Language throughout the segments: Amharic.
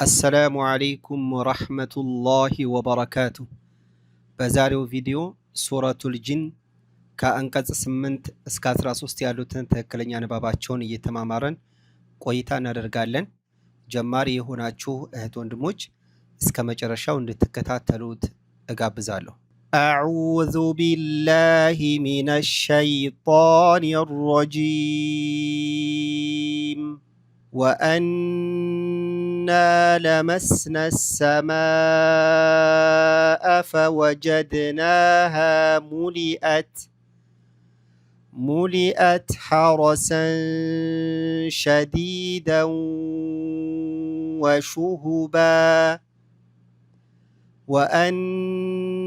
السلام عليكم ورحمة الله وبركاته. በዛሬው ቪዲዮ ሱረቱል ጂን ከአንቀጽ 8 እስከ 13 ያሉትን ትክክለኛ ንባባቸውን እየተማማረን ቆይታ እናደርጋለን። ጀማሪ የሆናችሁ እህት ወንድሞች እስከ መጨረሻው እንድትከታተሉት እጋብዛለሁ። አዑዙ ቢላሂ ሚነሽ ሸይጣኒር ረጂም وأنا لمسنا السماء فوجدناها ملئت حرسا شديدا وشهبا وأنا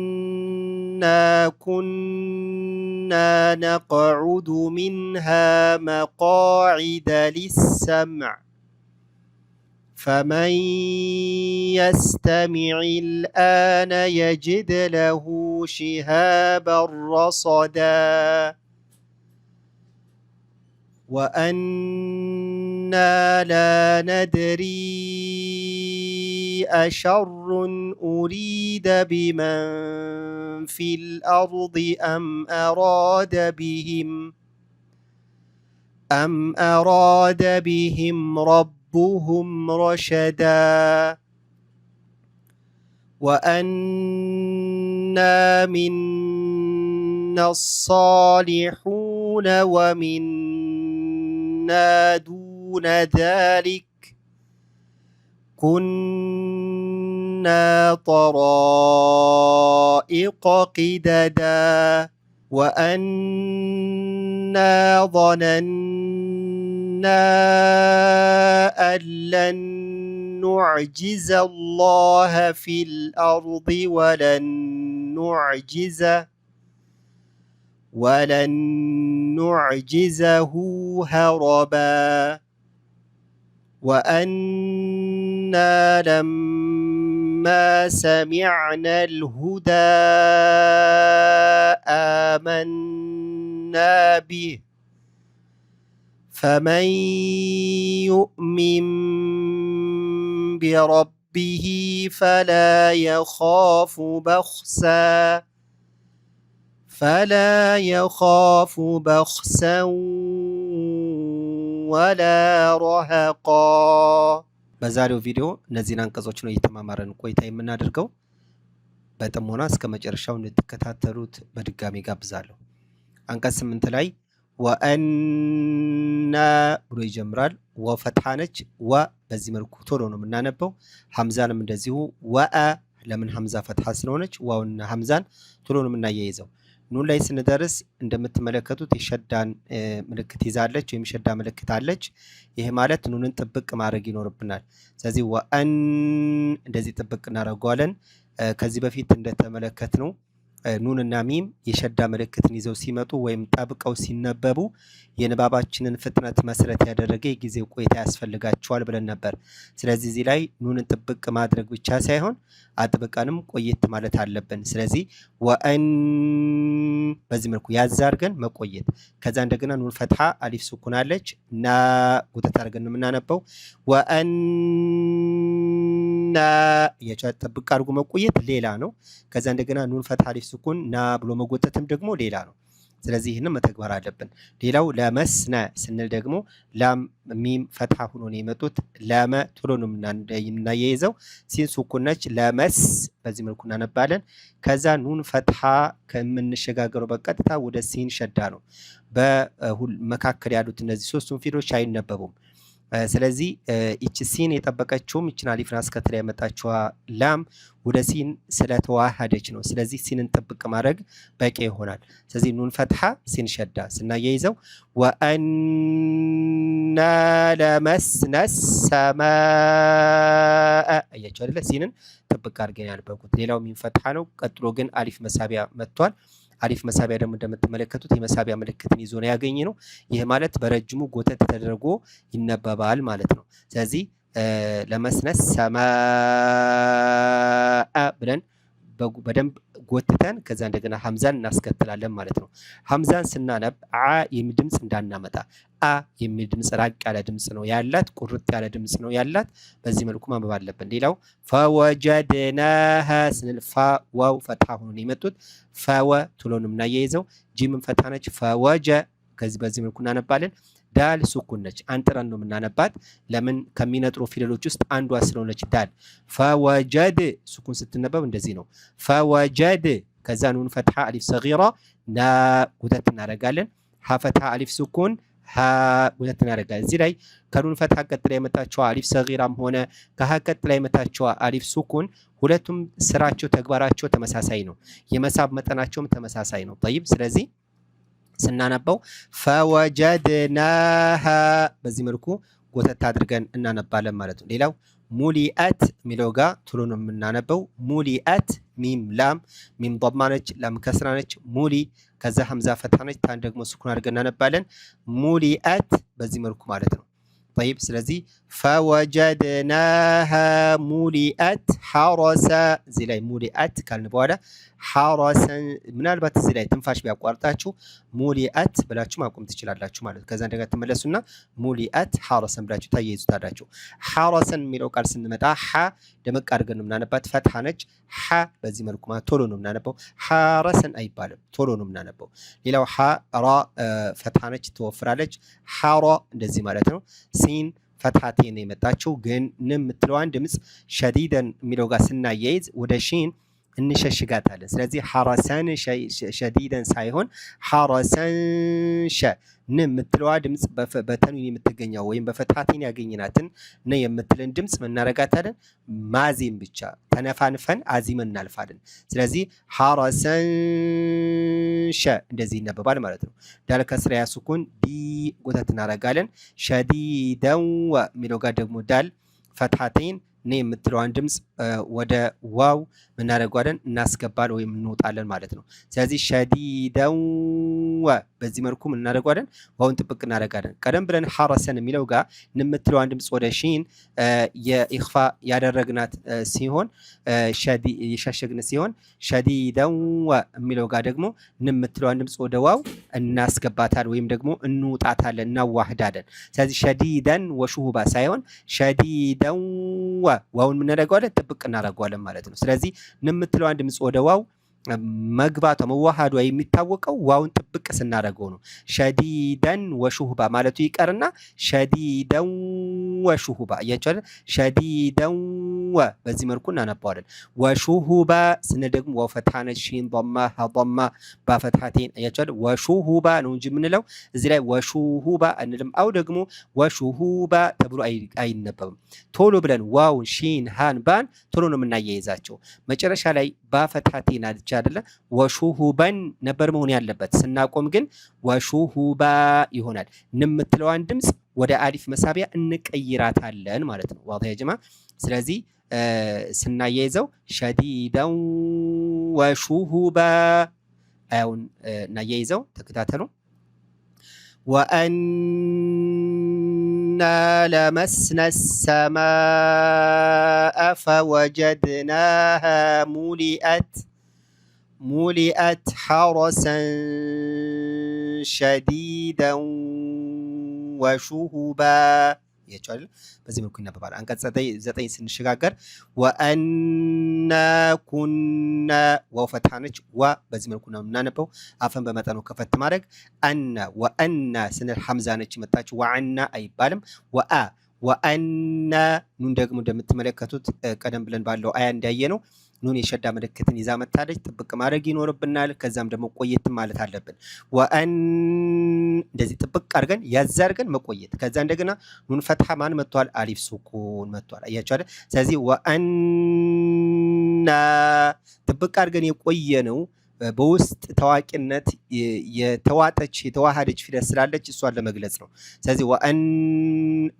كنا نقعد منها مقاعد للسمع فمن يستمع الآن يجد له شهابا رصدا وأنا لا ندري أشر أريد بمن في الأرض أم أراد بهم ربهم رشدا وأنا منا الصالحون ومنا دون ذلك كنا طرائق قددا وأنا ظننا أن لن نعجز الله في الأرض ولن نعجزه هربا وأنا لما سمعنا الهدى آمنا به فمن يؤمن بربه فلا يخاف بخسا ولا رهقا በዛሬው ቪዲዮ እነዚህን አንቀጾች ነው እየተማማረን ቆይታ የምናደርገው። በጥሞና እስከ መጨረሻው እንድትከታተሉት በድጋሚ ጋብዛለሁ። አንቀጽ 8 ላይ ወአና ብሎ ይጀምራል። ወፈትሐ ነች። ወ በዚህ መልኩ ቶሎ ነው የምናነበው። ሐምዛንም እንደዚሁ ወአ ለምን ሐምዛ ፈትሐ ስለሆነች ዋውና ሐምዛን ቶሎ ነው የምናያይዘው። ኑን ላይ ስንደርስ እንደምትመለከቱት የሸዳን ምልክት ይዛለች ወይም ሸዳ ምልክት አለች። ይሄ ማለት ኑንን ጥብቅ ማድረግ ይኖርብናል። ስለዚህ ወአን እንደዚህ ጥብቅ እናደርገዋለን። ከዚህ በፊት እንደተመለከትነው ኑንና ሚም የሸዳ ምልክትን ይዘው ሲመጡ ወይም ጠብቀው ሲነበቡ የንባባችንን ፍጥነት መሰረት ያደረገ የጊዜ ቆይታ ያስፈልጋቸዋል ብለን ነበር። ስለዚህ እዚህ ላይ ኑንን ጥብቅ ማድረግ ብቻ ሳይሆን አጥብቀንም ቆየት ማለት አለብን። ስለዚህ ወአን በዚህ መልኩ ያዛርገን መቆየት። ከዛ እንደገና ኑን ፈትሐ አሊፍ ሱኩን አለች እና ጉተት አድርገን የምናነበው ወአና ጥብቅ አድርጎ መቆየት ሌላ ነው። ከዛ እንደገና ኑን ፈትሐ አሊፍ ሱኩን ና ብሎ መጎተትም ደግሞ ሌላ ነው። ስለዚህ ይህንን መተግበር አለብን። ሌላው ለመስነ ስንል ደግሞ ላም ሚም ፈትሐ ሆኖ ነው የመጡት። ለመ ቶሎ ነው የምናያይዘው። ሲን ሱኩን ነች። ለመስ በዚህ መልኩ እናነባለን። ከዛ ኑን ፈትሐ ከምንሸጋገረው በቀጥታ ወደ ሲን ሸዳ ነው። በመካከል ያሉት እነዚህ ሶስቱም ፊደሎች አይነበቡም። ስለዚህ እቺ ሲን የጠበቀችውም እቺን አሊፍን አስከትላ ያመጣችዋ ላም ወደ ሲን ስለተዋሃደች ነው። ስለዚህ ሲንን ጥብቅ ማድረግ በቂ ይሆናል። ስለዚህ ኑን ፈትሐ ሲን ሸዳ ስናያይዘው ወአና ለመስነ ሰማአ አያችሁ አይደለ? ሲንን ጥብቅ አድርገን ያነበብኩት። ሌላው ሚን ፈትሐ ነው። ቀጥሎ ግን አሊፍ መሳቢያ መጥቷል። አሊፍ መሳቢያ ደግሞ እንደምትመለከቱት የመሳቢያ ምልክትን ይዞ ነው ያገኘነው። ይህ ማለት በረጅሙ ጎተት ተደርጎ ይነበባል ማለት ነው። ስለዚህ ለመስነስ ሰማአ ብለን በደንብ ጎትተን ከዛ እንደገና ሐምዛን እናስከትላለን ማለት ነው። ሐምዛን ስናነብ አ የሚል ድምጽ እንዳናመጣ አ የሚል ድምጽ ራቅ ያለ ድምጽ ነው ያላት፣ ቁርጥ ያለ ድምጽ ነው ያላት። በዚህ መልኩ ማንበብ አለብን። ሌላው ፈወጀድናሃ ስንል ፋ ዋው ፈትሐ ሆኖ ነው የመጡት። ፈወ ቶሎ ነው የምናያይዘው። ጂምን ፈትሐ ነች። ፈወጀ ከዚህ በዚህ መልኩ እናነባለን። ዳል ሱኩን ነች። አንጥረን ነው የምናነባት። ለምን ከሚነጥሩ ፊደሎች ውስጥ አንዷ ስለሆነች ዳል። ፈወጀድ ሱኩን ስትነበብ እንደዚህ ነው። ፈወጀድ ከዛ ኑን ፈትሐ አሊፍ ሰጊራ ና ጉተት እናደርጋለን። ሀ ፈትሐ አሊፍ ሱኩን ሀ ጉተት እናደርጋለን። እዚህ ላይ ከኑን ፈትሐ ቀጥላ የመጣችው አሊፍ ሰጊራም ሆነ ከሀ ቀጥላ የመጣችው አሊፍ ሱኩን ሁለቱም ስራቸው ተግባራቸው ተመሳሳይ ነው። የመሳብ መጠናቸውም ተመሳሳይ ነው። ጠይብ ስለዚህ ስናነባው ፈወጀድናሃ በዚህ መልኩ ጎተት አድርገን እናነባለን ማለት ነው። ሌላው ሙሊአት የሚለው ጋር ቶሎ ነው የምናነበው። ሙሊአት ሚም ላም ሚም ضማ ነች፣ ላም ከስራ ነች። ሙሊ ከዛ ሐምዛ ፈትሐ ነች። ታን ደግሞ ስኩን አድርገን እናነባለን። ሙሊአት በዚህ መልኩ ማለት ነው። طيب ስለዚህ ፈወጀድናሃ ሙሊአት ሐረሰ እዚህ ላይ ሙሊአት ካልን በኋላ ሐረሰን ምናልባት እዚህ ላይ ትንፋሽ ቢያቋርጣችሁ ሙሊአት ብላችሁ ማቆም ትችላላችሁ ማለት ነው። ከዛ እንደገና ተመለሱና ሙሊአት ሐረሰን ብላችሁ ታያይዙታላችሁ። ሐረሰን የሚለው ቃል ስንመጣ ሐ ደመቅ አድርገን ነው የምናነባት። ፈትሐ ነች። ሐ በዚህ መልኩ ማለት ቶሎ ነው የምናነበው። ሐረሰን አይባልም፣ ቶሎ ነው የምናነበው። ሌላው ሐ ራ ፈትሐ ነች፣ ትወፍራለች። ሐራ እንደዚህ ማለት ነው። ሲን ፈትሐቴን ነው የመጣችው፣ ግን ን የምትለዋን ድምፅ ሸዲደን የሚለው ጋር ስናያይዝ ወደ ሺን እንሸሽጋታለን። ስለዚህ ሐረሰን ሸዲደን ሳይሆን ሐረሰን ሸ ን የምትለዋ ድምፅ በተንዊን የምትገኘው ወይም በፈትሐቴን ያገኘናትን ነ የምትልን ድምፅ እናረጋታለን። ማዜም ብቻ ተነፋንፈን አዚመን እናልፋለን። ስለዚህ ሐረሰን ሸ እንደዚህ ይነበባል ማለት ነው። ዳል ከስራ ያሱኩን ዲ ጎተት እናረጋለን። ሸዲደን ወ የሚለው ጋር ደግሞ ዳል ፈትሐቴን ነ የምትለዋን ድምፅ ወደ ዋው እናደርጓለን እናስገባለን ወይም እንወጣለን ማለት ነው። ስለዚህ ሸዲደን ወ በዚህ መልኩ እናደርጓለን ዋውን ጥብቅ እናደርጋለን። ቀደም ብለን ሐረሰን የሚለው ጋር የምትለዋን ድምፅ ወደ ሺን የኢኽፋ ያደረግናት ሲሆን የሸሸግን ሲሆን ሸዲደን ወ የሚለው ጋር ደግሞ የምትለዋን ድምፅ ወደ ዋው እናስገባታለን ወይም ደግሞ እንውጣታለን እናዋህዳለን። ስለዚህ ሸዲደን ወሹሁባ ሳይሆን ሸዲደን ወ ዋውን እናደርጓለን ጥብቅ እናደርጓለን ማለት ነው። ስለዚህ የምትለዋን ድምፅ ወደ ዋው መግባቷ መዋሃዷ የሚታወቀው ዋውን ጥብቅ ስናደርገው ነው። ሸዲደን ወሹሁባ ማለቱ ይቀርና ሸዲደን ወሹሁባ እያቸው አይደል? ሸዲደን ወ በዚህ መልኩ እናነባዋለን። ወሹሁባ ስንል ደግሞ ዋው ፈትሐ ነች፣ ሺን ضማ ሀ ضማ ባፈትሐቴን እያቸው አይደል? ወሹሁባ ነው እንጂ የምንለው እዚህ ላይ ወሹሁባ አንልም። አው ደግሞ ወሹሁባ ተብሎ አይነበብም። ቶሎ ብለን ዋውን ሺን ሃን ባን ቶሎ ነው የምናያይዛቸው። መጨረሻ ላይ ባፈትሐቴን አልቻ አይደለ? ወሹሁበን ነበር መሆን ያለበት። ስናቆም ግን ወሹሁባ ይሆናል። የምትለዋን ድምፅ ወደ አሊፍ መሳቢያ እንቀይራታለን ማለት ነው። ዋው ያጀማ። ስለዚህ ስናያይዘው ሸዲደን ወሹሁባ አሁን እናያይዘው ተከታተሉ። ወአና ለመስነ ሰማአ ፈወጀድናሃ ሙሊአት ሐረሰን ሸዲደን ወሹሁባ ይቻላል። በዚህ መልኩ ይነበባል። አንቀጽ 9 ስንሸጋገር ወአና ኩና ዋው ፈትሐ ነች። ዋ በዚህ መልኩ ነው የምናነበው። አፈን በመጠኑ ከፈት ማድረግ አና ወአና ስንል ሐምዛ ነች መጣች። ወአና አይባልም። ወአና ኑን ደግሞ እንደምትመለከቱት ቀደም ብለን ባለው አያ እንዳየ ነው ኑን የሸዳ ምልክትን ይዛ መታለች። ጥብቅ ማድረግ ይኖርብናል። ከዛም ደግሞ ቆየት ማለት አለብን። ወአን እንደዚህ ጥብቅ አድርገን ያዝ አድርገን መቆየት። ከዛ እንደገና ኑን ፈትሐ ማን መጥቷል? አሊፍ ሱኩን መጥቷል። አያችሁ አይደል? ስለዚህ ወአና ጥብቅ አድርገን የቆየ ነው በውስጥ ታዋቂነት የተዋጠች የተዋሃደች ፊደል ስላለች እሷን ለመግለጽ ነው። ስለዚህ ወአን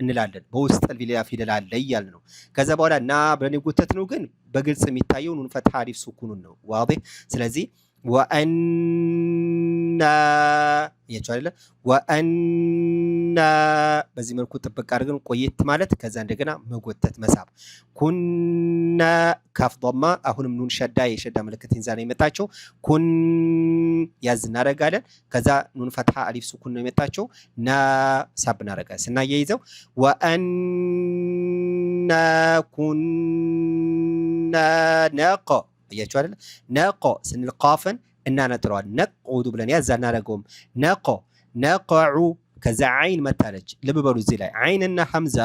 እንላለን በውስጥ ሌላ ፊደል አለ እያልን ነው። ከዛ በኋላ ና ብለን የጎተት ነው ግን በግልጽ የሚታየው ኑን ፈትሐ አሊፍ ሱኩኑን ነው። ዋው። ስለዚህ ወአና እያችሁ አይደለ ወአና በዚህ መልኩ ጥብቅ አድርገን ቆየት ማለት ከዛ እንደገና መጎተት መሳብ ኩና ካፍ ضማ አሁንም ኑን ሸዳ የሸዳ ምልክት ይዛ ነው የመጣቸው ኩን ያዝ እናደርጋለን ከዛ ኑን ፈትሐ አሊፍ ሱኩን ነው የመጣቸው ና ሳብ እናደርጋለን ስናያይዘው ወአና ኩና ነቆ እያችሁ አይደለ ነቆ ስንል ቃፍን እናነጥረዋል ነቁዱ ብለን ያዝ እናደርገውም ነቆ ነቀዑ ከዛ አይን መታለች ልብ በሉ እዚህ ላይ አይንና ሐምዛ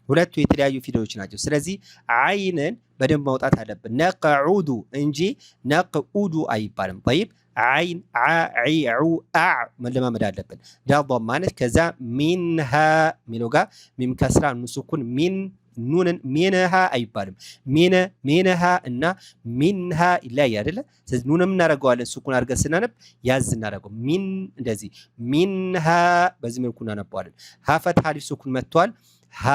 ሁለቱ የተለያዩ ፊደሎች ናቸው ስለዚህ አይንን በደንብ ማውጣት አለብን ነቀዑዱ እንጂ ነቅኡዱ አይባልም طيب አይን ዓ መለማመድ አለብን ዳባ ማለት ከዛ ሚንሃ ሚለው ጋር ሚም ከስራ ኑሱኩን ሚን ኑንን ሚንሃ አይባልም ሚንሃ እና ሚንሃ ይለያይ አይደለ ስለዚህ ኑንም እናደርገዋለን ሱኩን አድርገን ስናነብ ያዝ እናደርገው ሚን እንደዚህ ሚንሃ በዚህ መልኩ እናነባዋለን ሀ ፈትሐ አሊፍ ሱኩን መጥቷል ሀ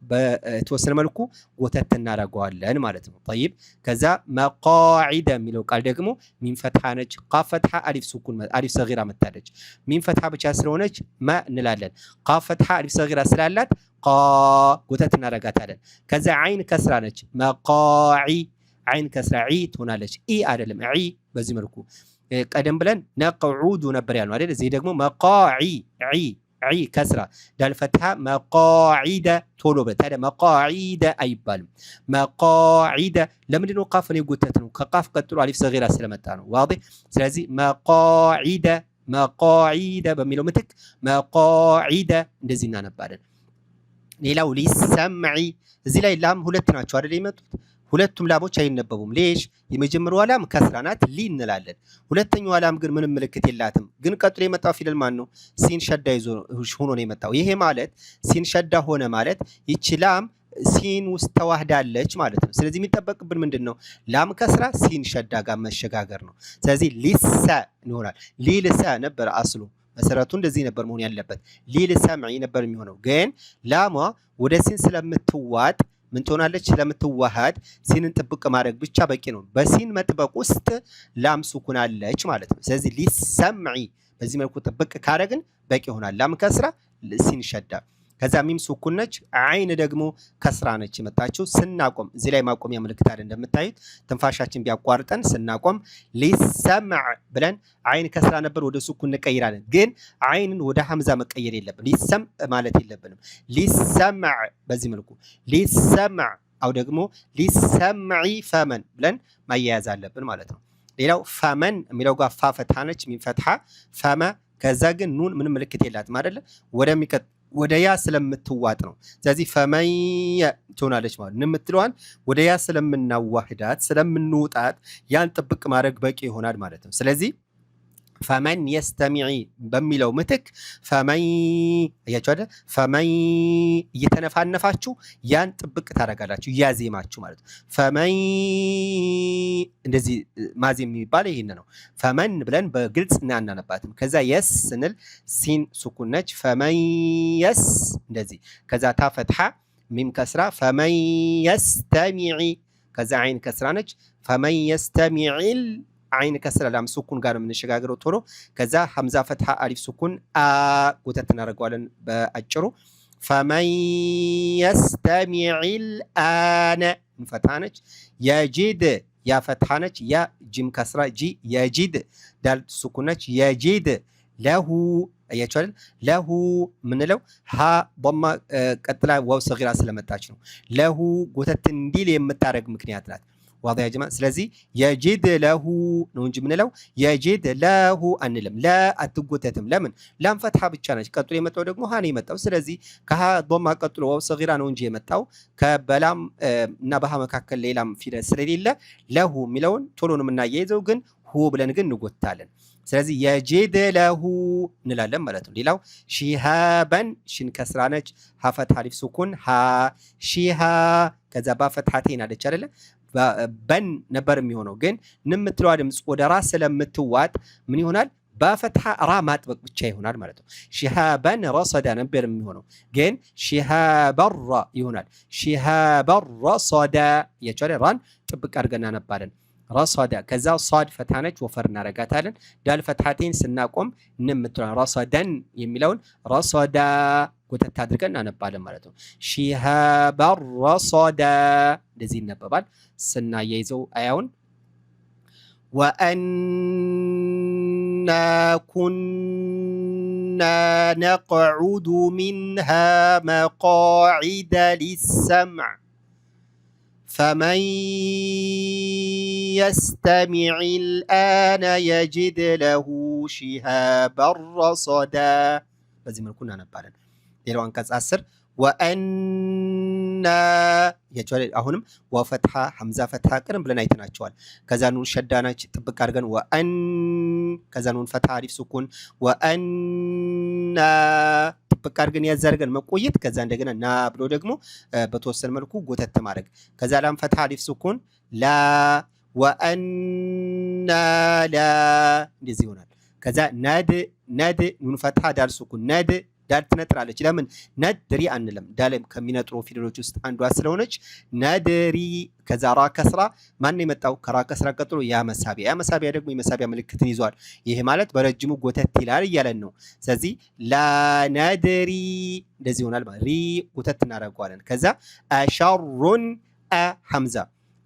በተወሰነ መልኩ ጎተት እናደርገዋለን ማለት ነው طيب ከዛ መቃዒደ የሚለው ቃል ደግሞ ሚን ፈትሐ ነች ቃፍ ፈትሐ አሊፍ ሱኩን አሊፍ ሰጊራ መታለች ሚን ፈትሐ ብቻ ስለሆነች ማ እንላለን ቃፍ ፈትሐ አሊፍ ሰጊራ ስላላት ቃ ጎተት እናደርጋታለን ከዛ አይን ከስራ ነች መቃዒ አይን ከስራ ዒ ትሆናለች ኢ አይደለም ዒ በዚህ መልኩ ቀደም ብለን ነቅዑዱ ነበር ያልነው አይደል እዚህ ደግሞ መቃዒ ዒ ዒ ከስራ ዳል ፈትሐ መቃዒደ ቶሎ በታዲያ መቃዒደ አይባልም መቃዒደ ለምንድን ነው ቃፍን የጎተት ነው ከቃፍ ቀጥሎ አሊፍ ሰጊራ ስለመጣ ነው ዋضح ስለዚህ መቃዒደ በሚለው ምትክ መቃዒደ እንደዚህ እናነባለን ሌላው ሊሰምዒ እዚህ ላይ ላም ሁለት ናቸው አይደል የመጡት ሁለቱም ላሞች አይነበቡም ሌሽ የመጀመሪያው ላም ከስራ ናት ሊ እንላለን ሁለተኛው ላም ግን ምንም ምልክት የላትም ግን ቀጥሎ የመጣው ፊደል ማን ነው ሲን ሸዳ ይዞ ሆኖ ነው የመጣው ይሄ ማለት ሲን ሸዳ ሆነ ማለት ይቺ ላም ሲን ውስጥ ተዋህዳለች ማለት ነው ስለዚህ የሚጠበቅብን ምንድነው ላም ከስራ ሲን ሸዳ ጋር መሸጋገር ነው ስለዚህ ሊሰ ይሆናል ሊልሰ ነበር አስሉ መሰረቱ እንደዚህ ነበር መሆን ያለበት ሊልሰምዒ ነበር የሚሆነው ግን ላሟ ወደ ሲን ስለምትዋጥ ምን ትሆናለች ስለምትዋሃድ ሲንን ጥብቅ ማድረግ ብቻ በቂ ነው በሲን መጥበቅ ውስጥ ላም ሱኩን አለች ማለት ነው ስለዚህ ሊሰምዒ በዚህ መልኩ ጥብቅ ካረግን በቂ ይሆናል ላም ከስራ ሲን ሸዳ ከዛ ሚም ሱኩን ነች አይን ደግሞ ከስራ ነች የመጣችው ስናቆም እዚህ ላይ ማቆሚያ ምልክት አለ እንደምታዩት ትንፋሻችን ቢያቋርጠን ስናቆም ሊሰምዕ ብለን አይን ከስራ ነበር ወደ ሱኩን እንቀይራለን ግን አይንን ወደ ሐምዛ መቀየር የለብንም ሊሰም ማለት የለብንም ሊሰምዕ በዚህ መልኩ ሊሰምዕ አው ደግሞ ሊሰምዒ ፈመን ብለን ማያያዝ አለብን ማለት ነው ሌላው ፈመን የሚለው ጋር ፋ ፈትሐ ነች ሚም ፈትሐ ፈመ ከዛ ግን ኑን ምንም ምልክት የላትም አይደለ ወደ ያ ስለምትዋጥ ነው ስለዚህ ፈመየ ትሆናለች ማለት ነው የምትለዋን ወደ ያ ስለምናዋህዳት ስለምንውጣት ያን ጥብቅ ማድረግ በቂ ይሆናል ማለት ነው ስለዚህ ፈመን የስተሚዒ በሚለው ምትክ ፈመን እያችሁ አይደል ፈመን እየተነፋነፋችሁ ያን ጥብቅ ታደርጋላችሁ ያዜማችሁ ማለት ነው ፈመን እንደዚህ ማዜም የሚባለው ይሄን ነው ፈመን ብለን በግልጽ እናናነባትም ከዛ የስ ስንል ሲን ሱኩን ነች ፈመን የስ እንደዚህ ከዛ ታ ፈትሐ ሚም ከስራ ፈመን የስተሚዒ ከዛ አይን ከስራ ነች ፈመን የስተሚዒል አይን ከስራ ላም ሱኩን ጋር የምንሸጋገረው ቶሎ ከዛ ሐምዛ ፈትሐ አሊፍ ሱኩን ጎተት እናደርገዋለን በአጭሩ ፈመን የስተሚዒል አነ ፈትሐ ነች የጂድ ያ ፈትሐ ነች ያ ጂም ከስራ ጂ የጂድ ዳል ሱኩን ነች የጂድ ለሁ አያችሁ አይደል ለሁ ምንለው ሀ ضማ ቀጥላ ዋው ሰጊራ ስለመጣች ነው ለሁ ጎተት እንዲል የምታረግ ምክንያት ናት واضح يا جماعه ስለዚህ የጂድ ለሁ ነው እንጂ ምንለው የጂድ ለሁ አንልም ላ አትጎተትም ለምን ላም ፈትሐ ብቻ ነች ቀጥሎ የመጣው ደግሞ ሀ ነው የመጣው ስለዚህ ከሀ ضማ ቀጥሎ ዋው ሰጊራ ነው እንጂ የመጣው ከበላም እና በሀ መካከል ሌላም ፊደል ስለሌለ ለሁ የሚለውን ቶሎ ነው የምናያይዘው ግን ሁ ብለን ግን እንጎታለን ስለዚህ የጂድ ለሁ እንላለን ማለት ነው ሌላው ሺሃበን ሽን ከስራ ነች ሀ ፈትሐ አሊፍ ሱኩን ሀ ሺሃ ከዛ ባ ፈትሐቴን አለች አይደለ በን ነበር የሚሆነው ግን ንምትለዋ ድምጽ ወደ ራ ስለምትዋጥ ምን ይሆናል በፈትሐ ራ ማጥበቅ ብቻ ይሆናል ማለት ነው ሺሃበን ረሰዳ ነበር የሚሆነው ግን ሺሃበራ ይሆናል ሺሃበራ ሰዳ የቻለ ራን ጥብቅ አድርገን እናነባለን ረሰደ ከዛ ሷድ ፈታነች ወፈር እናረጋታለን ዳል ፈታቴን ስናቆም ንምትለው ረሰደን የሚለውን ረሰዳ ጎተት አድርገን እናነባለን ማለት ነው ሺሃበ ረሰዳ እንደዚህ ይነበባል ስናያይዘው አያውን وأنا كنا نقعد منها مقاعد للسمع فمن يستمع الآن يجد له شهابا رصدا በዚህ መልኩ እናነባለን ሌላው አንቀጽ 10 ወአና ያቻለ አሁንም ወፈትሃ ሐምዛ ፈትሃ ቀደም ብለን አይተናቸዋል ከዛ ኑን ሸዳናች ጥብቅ አድርገን ወአን ከዛ ኑን ፈትሃ አሊፍ ሱኩን ወአና ጥብቅ አድርገን ያዛርገን መቆየት ከዛ እንደገና ና ብሎ ደግሞ በተወሰነ መልኩ ጎተት ማድረግ ከዛ ላም ፈትሃ አሊፍ ሱኩን ላ ወአና ላ እንደዚህ ይሆናል ከዛ ናድ ኑን ፈትሃ ዳል ሱኩን ናድ ዳል ትነጥራለች ለምን ነድሪ አንለም ዳል ከሚነጥሩ ፊደሎች ውስጥ አንዷ ስለሆነች ነድሪ ከዛ ራ ከስራ ማን የመጣው ከራ ከስራ ቀጥሎ ያ መሳቢያ ደግሞ የመሳቢያ ምልክትን ይዟል ይሄ ማለት በረጅሙ ጎተት ይላል እያለን ነው ስለዚህ ላ ነድሪ እንደዚህ ይሆናል ማለት ሪ ጎተት እናደርገዋለን ከዛ አሻሩን ሐምዛ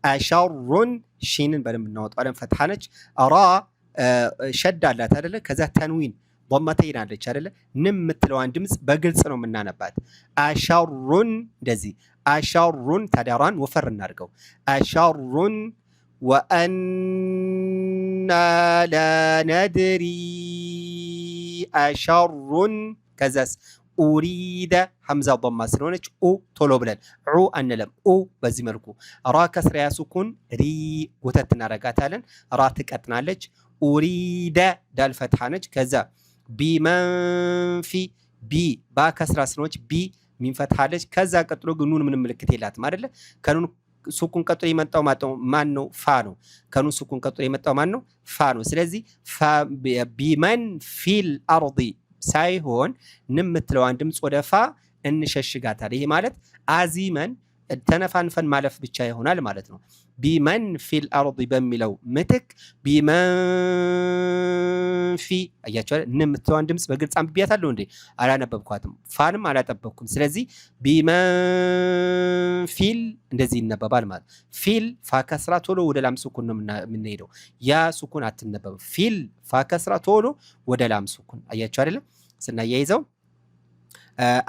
አሻሩን ሺንን በደንብ እናወጣለን ፈትሃነች ራ ሸዳ አላት አይደለ ከዛ ተንዊን ضمتين አለች አይደለ ንም ምትለዋን ድምጽ በግልጽ ነው የምናነባት አሻሩን እንደዚህ አሻሩን ታዳራን ወፈር እናድርገው አሻሩን ወአና ላ ነድሪ አሻሩን ከዛስ ኡሪደ ሐምዛ ضማ ስለሆነች ኡ ቶሎ ብለን ዑ አንለም ኡ በዚህ መልኩ ራ ከስራ ያሱኩን ሪ ጎተት እናረጋታለን ራ ትቀጥናለች ኡሪደ ዳል ፈትሃ ነች ከዛ ቢመንፊ ቢ ባ ከስራ ስለሆነች ቢ ሚን ፈትሃለች ከዛ ቀጥሎ ግን ኑን ምንም ምልክት የላትም አይደለ ከኑን ሱኩን ቀጥሎ የመጣው ማን ነው ፋ ነው ከኑን ሱኩን ቀጥሎ የመጣው ማን ነው ፋ ነው ስለዚህ ቢመን ፊል አርዲ ሳይሆን ንም ምትለዋን ድምጽ ወደ ፋ እንሸሽጋታለን ይሄ ማለት አዚመን ተነፋንፈን ማለፍ ብቻ ይሆናል ማለት ነው ቢመን ፊል አርዲ በሚለው ምትክ ቢመን ፊ አያችሁ ንም ምትለዋን ድምጽ በግልጽ አንብያታለሁ እንዴ አላነበብኳትም ፋንም አላጠበቅኩም ስለዚህ ቢመን ፊል እንደዚህ ይነበባል ማለት ፊል ፋ ከስራ ቶሎ ወደ ላም ሱኩን ነው የምንሄደው ያ ሱኩን አትነበብ ፊል ፋ ከስራ ቶሎ ወደ ላም ሱኩን አያችሁ አይደለ ስናያይዘው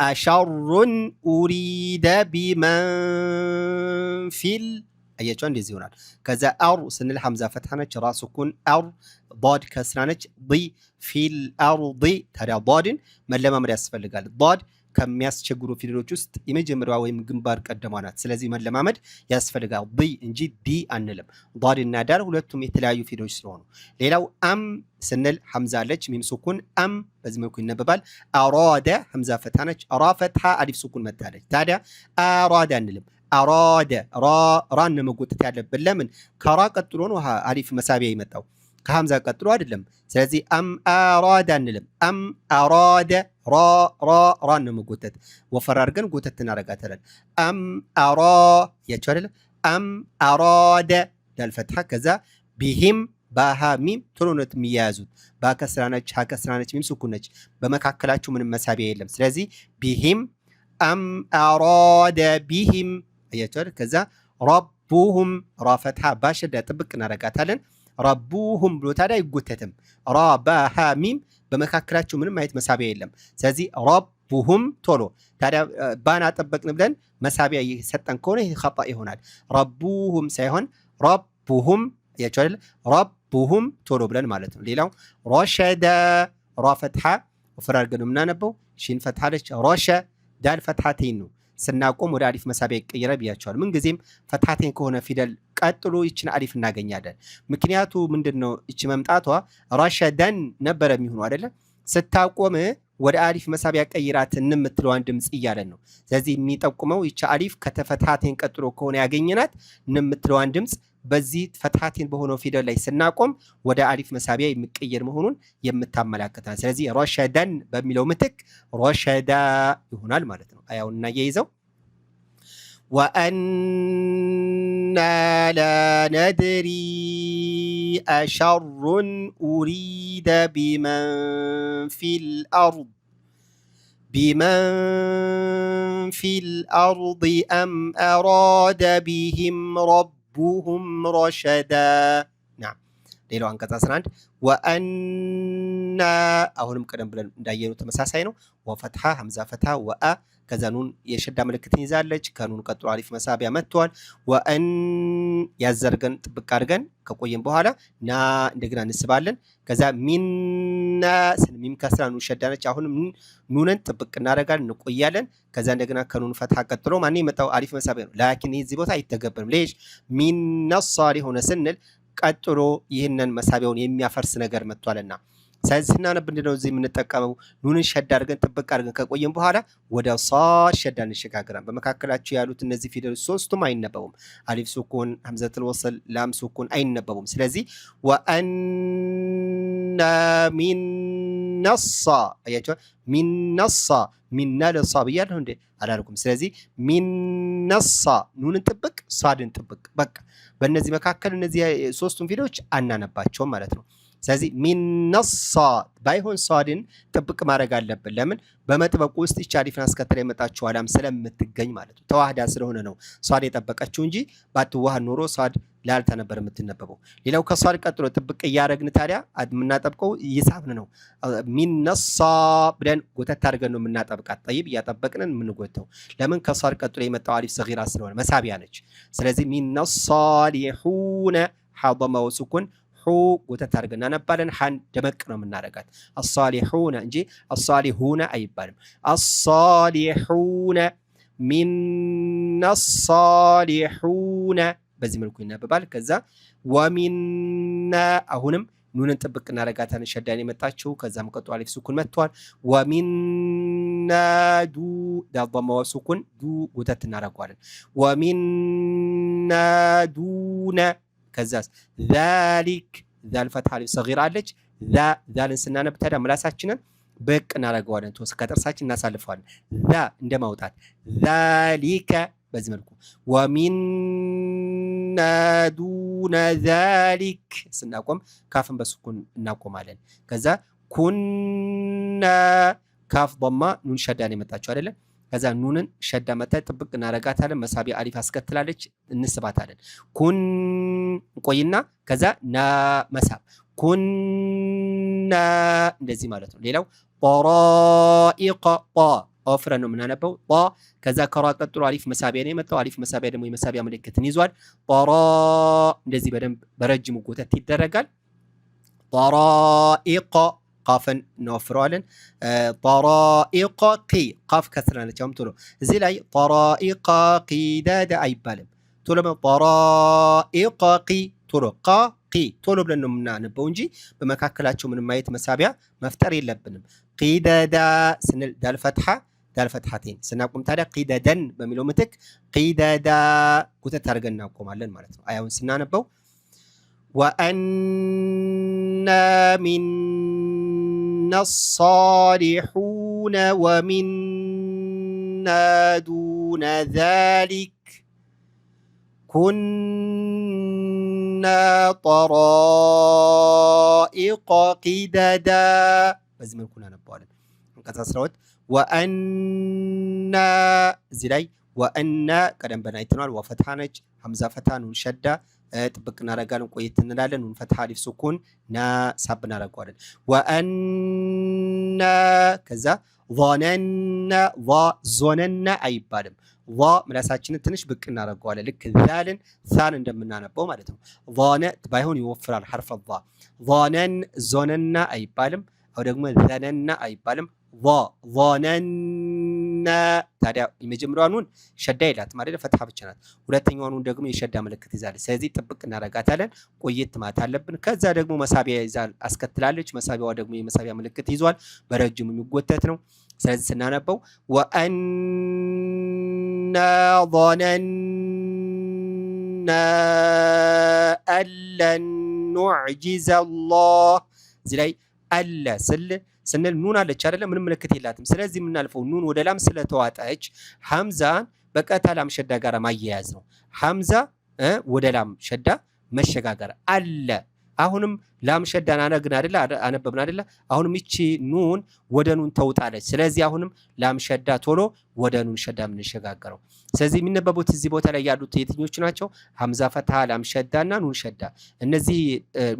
አሻሩን ኡሪደ ቢመን ፊል አያችሁ እንደዚህ ይሆናል ከዛ አር ስንል ሐምዛ ፈትሃነች ራ ሱኩን አር ضاد ከስራነች ዲ ፊል አርዲ ታዲያ ضادን መለማመድ ያስፈልጋል ضاد ከሚያስቸግሩ ፊደሎች ውስጥ የመጀመሪያዋ ወይም ግንባር ቀደሟ ናት ስለዚህ መለማመድ ያስፈልጋል ዲ እንጂ ዲ አንልም ضاد እና ዳል ሁለቱም የተለያዩ ፊደሎች ስለሆኑ ሌላው አም ስንል ሐምዛ አለች ሚም ሱኩን አም በዚህ መልኩ ይነበባል አራደ ሐምዛ ፈትሃነች ራ ፈትሃ አሊፍ ሱኩን መታለች ታዲያ አራደ አንልም አራደ ራን መጎተት ያለብን ለምን ከራ ቀጥሎ ነው አሊፍ መሳቢያ ይመጣው ከሐምዛ ቀጥሎ አይደለም ስለዚህ አም አራደ አንልም አም አራደ ራን መጎተት ወፈር አድርገን ጎተት እናረጋታለን አም አራ ያቻ አይደለም አም አራደ ዳል ፈትሃ ከዛ ቢሂም ባሃ ሚም ቶሎ ነው የሚያያዙት ባከስራነች ሀከስራነች ሚም ሱኩን ነች በመካከላቸው ምንም መሳቢያ የለም ስለዚህ ቢሂም አም አራደ ቢሂም አያችሁ ከዛ ረቡሁም ራ ፈትሃ ባሸዳ ጥብቅ እናረጋታለን ረቡሁም ብሎ ታዲያ አይጎተትም ራ ባሃ ሚም በመካከላቸው ምንም አይነት መሳቢያ የለም ስለዚህ ረቡሁም ቶሎ ታዲያ ባና ጠበቅን ብለን መሳቢያ እየሰጠን ከሆነ ይሄ خطأ ይሆናል ረቡሁም ሳይሆን ረቡሁም አያችሁ አይደል ረቡሁም ቶሎ ብለን ማለት ነው ሌላው ረሸደ ራ ፈትሃ ወፈር አድርገን ነው የምናነበው ሺን ፈትሃለች ረሸ ዳል ፈትሃቴን ነው ስናቆም ወደ አሊፍ መሳቢያ ይቀየረ ብያቸዋል ምን ጊዜም ፈትሃቴን ከሆነ ፊደል ቀጥሎ ይችን አሊፍ እናገኛለን ምክንያቱ ምንድነው እቺ መምጣቷ ረሸደን ነበር የሚሆነው አይደለ ስታቆም ወደ አሊፍ መሳቢያ ቀይራት እንምትለዋን ድምጽ ይያለን ነው ስለዚህ የሚጠቁመው ይቺ አሊፍ ከተፈትሃቴን ቀጥሎ ከሆነ ያገኘናት እንምትለዋን ድምጽ በዚህ ፈትሃቴን በሆነው ፊደል ላይ ስናቆም ወደ አሊፍ መሳቢያ የሚቀየር መሆኑን የምታመላክታል ስለዚህ ረሸደን በሚለው ምትክ ረሸዳ ይሆናል ማለት ነው አያውና ያይዘው ወአና لا ندري أشر أريد بمن في الأرض أم أراد بهم ربهم رشدا نعم ሌላው አንቀጽ 11 ወአና አሁንም ቀደም ብለን እንዳየነው ተመሳሳይ ነው። ወፈትሐ ሐምዛ ፈትሐ ወአ ከዛ ኑን የሸዳ ምልክትን ይዛለች። ከኑን ቀጥሎ አሊፍ መሳቢያ መጥቷል። ወአን ያዘርገን ጥብቅ አድርገን ከቆየን በኋላ ና እንደገና እንስባለን። ከዛ ሚና ሚም ከስራ ኑን ሸዳ ነች። አሁንም ኑንን ጥብቅ እናደርጋለን እንቆያለን። ከዛ እንደገና ከኑን ፈትሐ ቀጥሎ ማን የመጣው አሊፍ መሳቢያ ነው። ላኪን እዚህ ቦታ አይተገበርም። ሌሽ ሚና ሷሊሁነ ስንል ቀጥሎ ይህንን መሳቢያውን የሚያፈርስ ነገር መጥቷልና ስለዚህ ስናነብ እንደው እዚህ የምንጠቀመው ኑንን ሸዳ አድርገን ጥብቅ አድርገን ከቆየን በኋላ ወደ ሷድ ሸዳ እንሸጋግራለን። በመካከላቸው ያሉት እነዚህ ፊደሎች ሶስቱም አይነበቡም። አሊፍ ሱኩን፣ ሐምዘቱል ወስል፣ ላም ሱኩን አይነበቡም። ስለዚህ ወአና ሚነሳ አያችሁ ሚነሳ ሚና ለሷ ብያለሁ እንዴ አላልኩም። ስለዚህ ሚነሳ ኑንን ጥብቅ ሷድን ጥብቅ በቃ በእነዚህ መካከል እነዚህ ሶስቱም ፊደሎች አናነባቸውም ማለት ነው። ስለዚህ ሚነሳ ባይሆን ሷድን ጥብቅ ማድረግ አለብን። ለምን በመጥበቁ ውስጥ ይህች አሊፍን አስከትላ የመጣችው አላም ስለምትገኝ ማለት ነው። ተዋህዳ ስለሆነ ነው ሷድ የጠበቀችው እንጂ ባትዋሃድ ኖሮ ሷድ ላልታ ነበር የምትነበበው። ሌላው ከሷድ ቀጥሎ ጥብቅ እያደረግን ታዲያ የምናጠብቀው እየሳብን ነው። ሚነሳ ብለን ጎተት አድርገን ነው የምናጠብቃት። ጠይብ እያጠበቅንን የምንጎተው ለምን ከሷድ ቀጥሎ የመጣው አሊፍ ሰጊራ ስለሆነ መሳቢያ ነች። ስለዚህ ሚነሳሊሁነ ሐضማ ወሱኩን ሑ ጎተት አድርገን እናነባለን። ሐን ደመቅ ነው የምናደርጋት አሳሊሁነ እንጂ አሳሊሁነ አይባልም። አሳሊሁነ ሚነሳሊሁነ በዚህ መልኩ ይነበባል። ከዛ ወሚና አሁንም ኑንን ጥብቅ እናደርጋታለን። ሸዳን የመጣችው ከዛም ቀጥሎ አሊፍ ሱኩን መጥቷል። ወሚና ዱ ዳማ ወሱኩን ዱ ጎተት እናደርገዋለን። ወሚና ዱነ ከዛስ ዛሊክ ዛል ፈትሐ አሊፍ ሰጊራ አለች። ዛልን ስናነብ ታዲያ ምላሳችንን በቅ እናደርገዋለን። ከጥርሳችን እናሳልፈዋለን። ዛ እንደማውጣት ዛሊከ በዚህ መልኩ ወሚና ዱነ ዛሊክ ስናቆም ካፍን በሱኩን እናቆማለን። ከዛ ኩና ካፍ ضማ ኑን ሸዳን የመጣችው አይደለ? ከዛ ኑንን ሸዳ መታ ጥብቅ እናረጋታለን። መሳቢያ አሊፍ አስከትላለች እንስባታለን። ኩን ቆይና ከዛ ና መሳብ ኩና እንደዚህ ማለት ነው። ሌላው ጠራኢቀ ኦፍረን ነው የምናነበው ከዛ ከራ ቀጥሎ አሊፍ መሳቢያ ነው የመጣው። አሊፍ መሳቢያ ደግሞ የመሳቢያ ምልክትን ይዟል። ጠራ እንደዚህ በደንብ በረጅሙ ጎተት ይደረጋል። ጠራኢቀ ቃፍን እንወፍረዋለን። ጠራኢቀ ቂ ቃፍ ከስራለች። አሁን ቶሎ እዚህ ላይ ጠራኢቀ ቂዳዳ አይባልም። ቶሎ ጠራኢቀ ቂ ቶሎ ቃ ቂ ቶሎ ብለን ነው የምናነበው እንጂ በመካከላቸው ምንም አይነት መሳቢያ መፍጠር የለብንም። ቂዳዳ ስንል ዳል ፈትሐ ዳል ፈትሐቴን ስናቆም ታዲያ ቂዳደን በሚለው ምትክ ቂዳዳ ጉተት አድርገን እናቆማለን ማለት ነው። አያውን ስናነበው ወአና ሚና ሳሊሑነ ወሚና ዱነ ዛሊክ ኩና ጠራኢቀ ቂዳዳ በዚህ መልኩ እናነባዋለን። አንቀጽ 12 ወአና እዚህ ላይ ወአና ቀደም ብለን አይተናል። ወፈትሐ ነች። ሐምዛ ፈትሐ ኑን ሸዳ ጥብቅ እናደርጋለን። ቆየት እንላለን። ኑን ፈትሐ አሊፍ ሱኩን ና ሳብ እናደርገዋለን። ወአና ከዛ ظننا ظننا አይባልም። ምላሳችንን ትንሽ ብቅ እናደርገዋለን። ልክ ዛልን ሳን እንደምናነበው ማለት ነው። ظن ባይሆን ይወፍራል ሐርፍ ظنن ዞነና አይባልም። አው ደግሞ ዘነና አይባልም። ظننا ታዲያ የመጀመሪያው ኑን ሸዳ ይላት ማለት ፈትሐ ብቻ ናት። ሁለተኛው ኑን ደግሞ የሸዳ ምልክት ይዛለች። ስለዚህ ጥብቅ እናረጋታለን። ቆየት ማለት አለብን። ከዛ ደግሞ መሳቢያ ይዛል አስከትላለች። መሳቢያዋ ደግሞ የመሳቢያ ምልክት ይዟል። በረጅሙ የሚጎተት ነው። ስለዚህ ስናነበው ወአና ظننا አለን ኑዕጂዘ አላህ እዚህ ላይ አለ ስንል ኑን አለች አይደለ? ምንም ምልክት የላትም። ስለዚህ የምናልፈው ኑን ወደ ላም ስለተዋጠች ሐምዛን በቀጥታ ላም ሸዳ ጋር ማያያዝ ነው። ሐምዛ ወደ ላም ሸዳ መሸጋገር አለ። አሁንም ላም ሸዳን አነበብን አይደለ? አሁንም ይቺ ኑን ወደ ኑን ተውጣለች። ስለዚህ አሁንም ላም ሸዳ ቶሎ ወደ ኑን ሸዳ የምንሸጋገረው። ስለዚህ የሚነበቡት እዚህ ቦታ ላይ ያሉት የትኞቹ ናቸው? ሐምዛ ፈትሃ፣ ላም ሸዳና ኑን ሸዳ። እነዚህ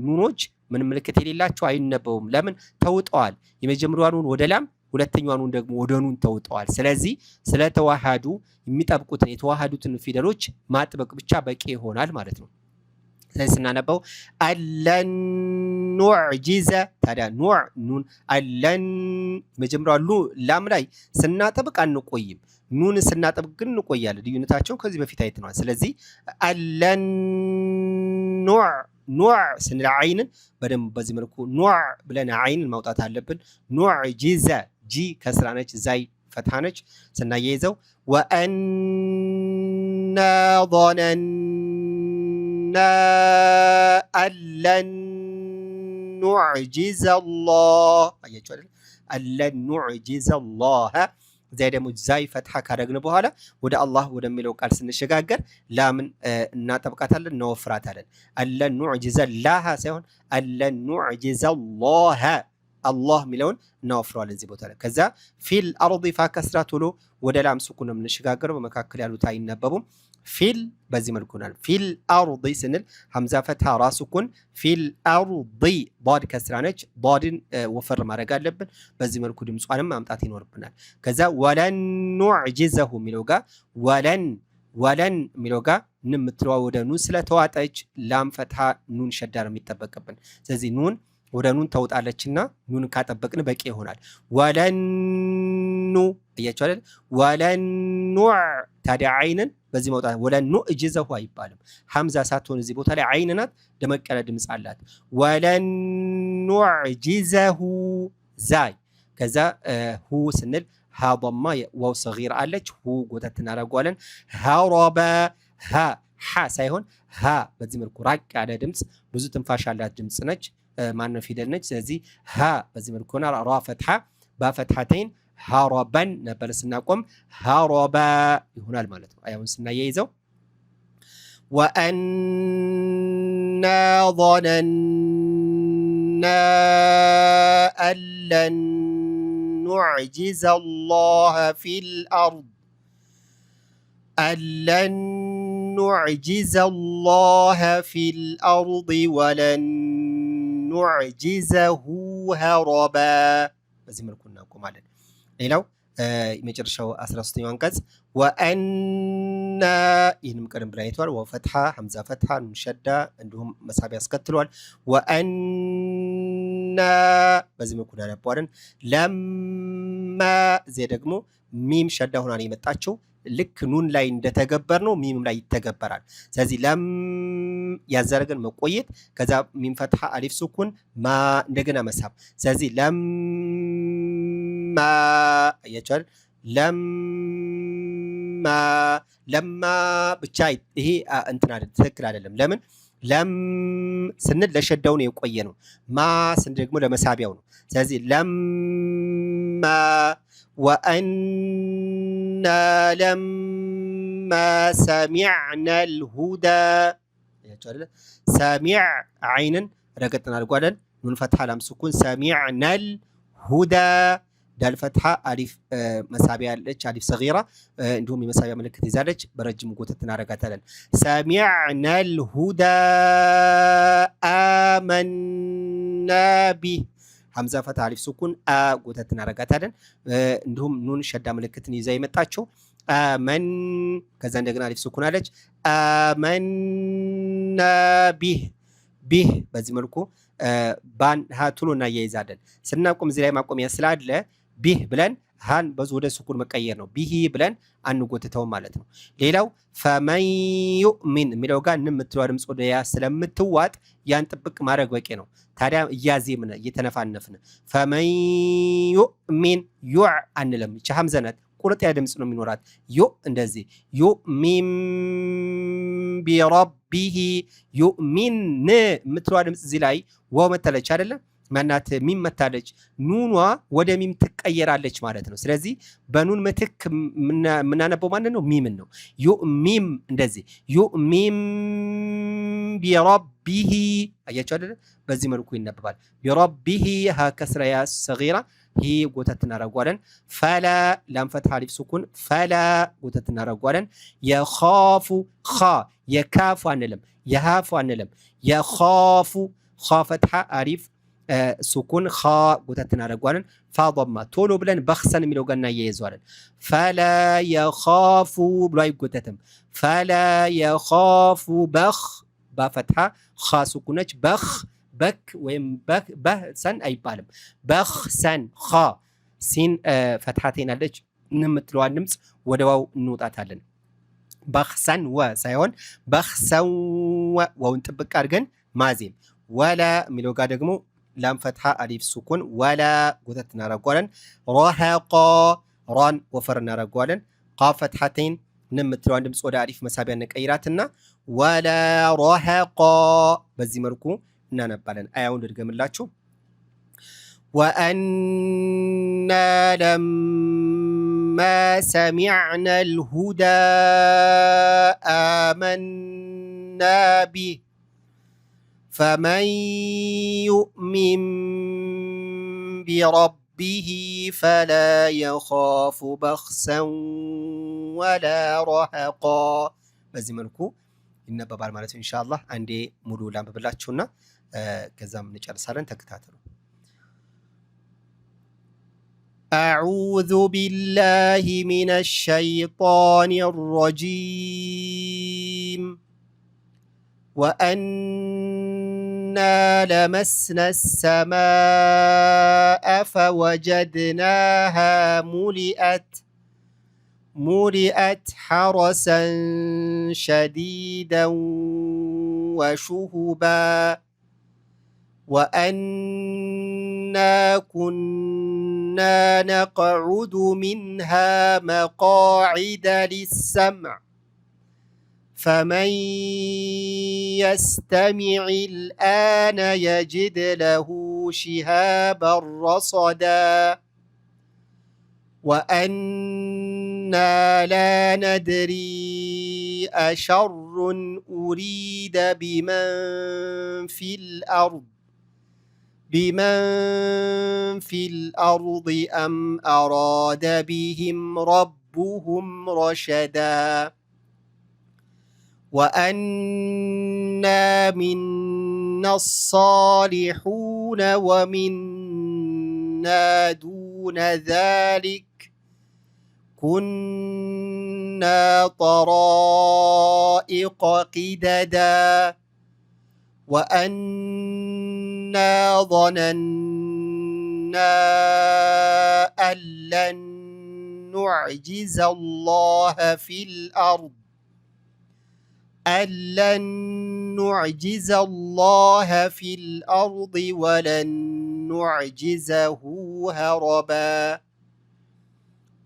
ኑኖች ምንም ምልክት የሌላቸው አይነበቡም። ለምን? ተውጠዋል። የመጀመሪያዋ ኑን ወደ ላም፣ ሁለተኛዋ ኑን ደግሞ ወደ ኑን ተውጠዋል። ስለዚህ ስለተዋሃዱ የሚጠብቁትን የተዋሃዱትን ፊደሎች ማጥበቅ ብቻ በቂ ይሆናል ማለት ነው። ስለዚህ ስናነበው አለን ኑዕጂዘ። ታዲያ ኑን አለን መጀመሪያው ላም ላይ ስናጠብቅ አንቆይም። ኑን ስናጠብቅ ግን እንቆያለን። ልዩነታቸውን ከዚህ በፊት አይተናል። ስለዚህ አለን ኑዕ ስንል አይንን በደንብ በዚህ መልኩ ኑዕ ብለን አይንን ማውጣት አለብን። ኑዕጂዘ ጂ ከስራ ነች፣ ዛይ ፈትሃ ነች። ስናያይዘው ወአና ظነና አለን ኑዕጂዘ አላህ። አያችሁ አይደል? አለን ኑዕጂዘ አላህ። እዚያ ደግሞ ዛይ ፈትሃ ካደረግን በኋላ ወደ አላህ ወደሚለው ቃል ስንሸጋገር ላምን እናጠብቃታለን፣ እናወፍራታለን። አለን ኑዕጂዘ ላሃ ሳይሆን አለን ኑዕጂዘ አላህ፣ አላህ የሚለውን እናወፍረዋለን እዚህ ቦታ ላይ። ከዛ ፊል አርዲ ፋ ከስራ ቶሎ ወደ ላም ሱኩን ነው የምንሸጋገረው። በመካከል ያሉት አይነበቡም። ፊል በዚህ መልኩ ነው። ፊል አርዲ ስንል ሐምዛ ፈትሃ ራ ሱኩን፣ ፊል አርዲ ዳድ ከስራ ነች። ዳድን ወፈር ማድረግ አለብን። በዚህ መልኩ ድምጿንም ማምጣት ይኖርብናል። ከዛ ወለን ኑዕጂዘሁ የሚለው ጋር ወለን የሚለው ጋር ን የምትለዋ ወደ ኑን ስለተዋጠች ላም ፈትሃ ኑን ሸዳ ነው የሚጠበቅብን። ስለዚህ ኑን ወደ ኑን ተውጣለችና ኑን ካጠበቅን በቂ ይሆናል። ወለኑ እያችሁ አይደል? ወለኑ ታዲያ አይንን በዚህ መውጣት ወለኑ እጅዘሁ አይባልም። ሐምዛ ሳትሆን እዚህ ቦታ ላይ አይን ናት፣ ደመቅ ያለ ድምፅ አላት። ወለኑ እጅዘሁ ዛይ። ከዛ ሁ ስንል ሀ ضማ ዋው ሰጊራ አለች። ሁ ጎተት እናደርገዋለን። ሀረበ ሀ ሳይሆን ሀ በዚህ መልኩ ራቅ ያለ ድምፅ፣ ብዙ ትንፋሽ ያላት ድምፅ ነች። ማነው ፊደል ነች። ስለዚህ ሀ በዚህ መልኩ ሆና ራ ፈትሃ በፈትሐተይን ሀረበን ነበር ስናቆም ሀረበ ይሆናል ማለት ነው። አያውን ስናያይዘው ወአና ظነና አለን ኑዕጂዘ አላህ ፊል አርድ አለን ኑዕጂዘ አላህ ፊል አርድ ወለን ኑዕጂዘሁ ሀረባ። በዚህ መልኩ እናቆማለን። ሌላው የመጨረሻው 13ኛው አንቀጽ ወአና፣ ይህንም ቀደም ብለን አይተዋል። ዋው ፈትሃ፣ ሐምዛ ፈትሃ፣ ኑን ሸዳ እንዲሁም መሳቢያ አስከትሏል። ወአና በዚህ መልኩ እናነባዋለን። ለማ እዚህ ደግሞ ሚም ሸዳ ሆና ነው የመጣችው። ልክ ኑን ላይ እንደተገበር ነው ሚም ላይ ይተገበራል። ስለዚህ ለም ያዘረገን መቆየት፣ ከዛ ሚም ፈትሃ አሊፍ ሱኩን ማ እንደገና መሳብ። ስለዚህ ለማ አያችኋል። ለማ ብቻ ይሄ እንትን አይደል፣ ትክክል አይደለም። ለምን? ለም ስንል ለሸዳው ነው የቆየ ነው። ማ ስንል ደግሞ ለመሳቢያው ነው። ስለዚህ ለማ ወአና ለማ ሰሚዕና አልሁዳ። ሰሚዕ አይንን ረገጥ እናድርጓለን። ኑን ፈትሃ ላም ሱኩን ሰሚዕና አልሁዳ። ዳል ፈትሃ አሊፍ መሳቢያ ያለች አሊፍ ሰጊራ እንዲሁም የመሳቢያ ምልክት ይዛለች። በረጅም ጎተት እናደርጋታለን። ሰሚዕና አልሁዳ አመና ቢህ። ሐምዛ ፈትሃ አሊፍ ሱኩን አ ጎተት እናደርጋታለን። እንዲሁም ኑን ሸዳ ምልክትን ይዛ የመጣችው አመን፣ ከዛ እንደገና አሊፍ ሱኩን አለች። አመና ቢህ በዚህ መልኩ ባን ሀ ቱሎ እናያይዛለን። ስናቆም እዚህ ላይ ማቆሚያ ስላለ ቢህ ብለን ሃን በዙ ወደ ሱኩን መቀየር ነው። ቢሂ ብለን አንጎትተውም ማለት ነው። ሌላው ፈመን ዩእሚን የሚለው ጋር የምትለዋ ድምፅ ወደ ያ ስለምትዋጥ ያን ጥብቅ ማድረግ በቂ ነው። ታዲያ እያዜምን እየተነፋነፍን ፈመን ዩእሚን ዩዕ አንለም። ይቺ ሐምዛ ናት፣ ቁርጥ ያ ድምፅ ነው የሚኖራት። ዩ እንደዚህ ዩእሚን ቢረቢሂ ዩእሚን የምትለዋ ድምፅ እዚህ ላይ ዋው መተለች አይደለም። ማናት ሚም መታለች ኑኗ ወደ ሚም ትቀየራለች ማለት ነው። ስለዚህ በኑን ምትክ የምናነበው ማለት ነው ሚምን ነው። ዩእሚም እንደዚህ ዩእሚም ቢረቢሂ አያችሁ አይደል? በዚህ መልኩ ይነበባል። ቢረቢሂ ሀ ከስራ ያ ሰጊራ ሂ ጎተት እናደርጓለን። ፈላ ላም ፈትሐ አሊፍ ሱኩን ፈላ ጎተት እናደርጓለን። የኻፉ ኻ የካፉ አንልም የሃፉ አንልም የኻፉ ኻ ፈትሐ አሊፍ ሱኩን ኻ ጎተት እናደርጓለን። ፋ ضማ ቶሎ ብለን በኽሰን የሚለው ጋር እናያይዘዋለን። ፈላ የኻፉ ብሎ አይጎተትም። ፈላ የኻፉ በኽ ባፈትሐ ኻ ሱኩነች በኽ በክ ወይም በህሰን አይባልም። በኽሰን ኻ ሲን ፈትሐቴን አለች የምትለዋን ድምፅ ወደ ዋው እንውጣታለን። በኽሰን ወ ሳይሆን በኽሰን ዋውን ጥብቅ አድርገን ማዜም። ወላ የሚለው ጋር ደግሞ ላም ፈትሐ አሊፍ ሱኩን ወላ ጎተት እናደርጓለን። ረሐቃ ራን ወፈር እናደርጓለን። ቃ ፈትሐቴን የምትለዋን ድምፅ ወደ አሊፍ መሳቢያ እንቀይራትና ወላ ረሐቃ በዚህ መልኩ እናነባለን። አያውን ልድገምላችሁ። ወአና ለማ ሰሚዕና አልሁዳ አመና ቢህ ፈመን ዩእሚን ቢረቢህ ፈላ የኻፉ በኽሰን ወላ ረሐቃ በዚህ መልኩ ይነበባል ማለት ነው። ኢንሻአላህ አንዴ ሙሉ ላንብብላችሁና ከዛም እንጨርሳለን። ተከታተሉ። አዑዙ ቢላሂ ሚነሽ ሸይጣኒር ረጂም ወአና ለመስና ሰማአ ፈወጀድናሃ ሙሊአት ሐረሰን ሸዲደን ወሹሁባ وأنا كنا نقعد منها مقاعد للسمع فمن يستمع الآن يجد له شهابا رصدا وأنا لا ندري أشر أريد بمن في الأرض أم أراد بهم ربهم رشدا وأنا منا الصالحون ومنا دون ذلك كنا طرائق قددا وأنا ظننا أن لن نعجز الله في الأرض ولن نعجزه هربا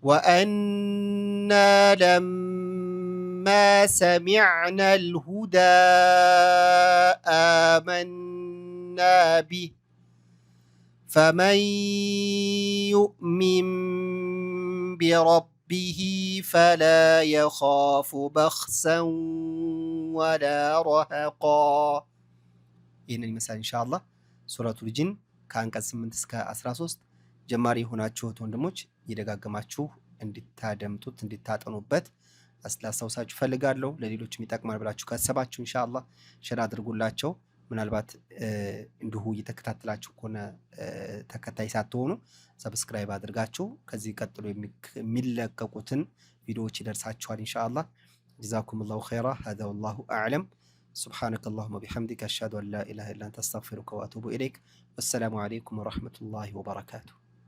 وأنا لما سمعنا الهدى آمنا به فمن يؤمن بربه فلا يخاف بخسا ولا رهقا ይህንን ይመስላል ኢንሻአላህ ሱረቱል ጂን ከአንቀጽ 8 እስከ 13 ጀማሪ የሆናችሁት ወንድሞች እየደጋገማችሁ እንድታደምጡት እንድታጠኑበት ላስታውሳችሁ ፈልጋለሁ። ለሌሎችም ይጠቅማል ብላችሁ ካሰባችሁ ኢንሻአላህ ሼር አድርጉላቸው። ምናልባት እንዲሁ እየተከታተላችሁ ከሆነ ተከታይ ሳትሆኑ ሰብስክራይብ አድርጋችሁ ከዚህ ቀጥሎ የሚለቀቁትን ቪዲዮዎች ይደርሳችኋል ኢንሻአላህ። ጀዛኩሙላሁ ኸይራ هذا والله أعلم سبحانك اللهم وبحمدك أشهد أن لا إله إلا أنت أستغفرك وأتوب إليك والسلام عليكم ورحمة الله وبركاته.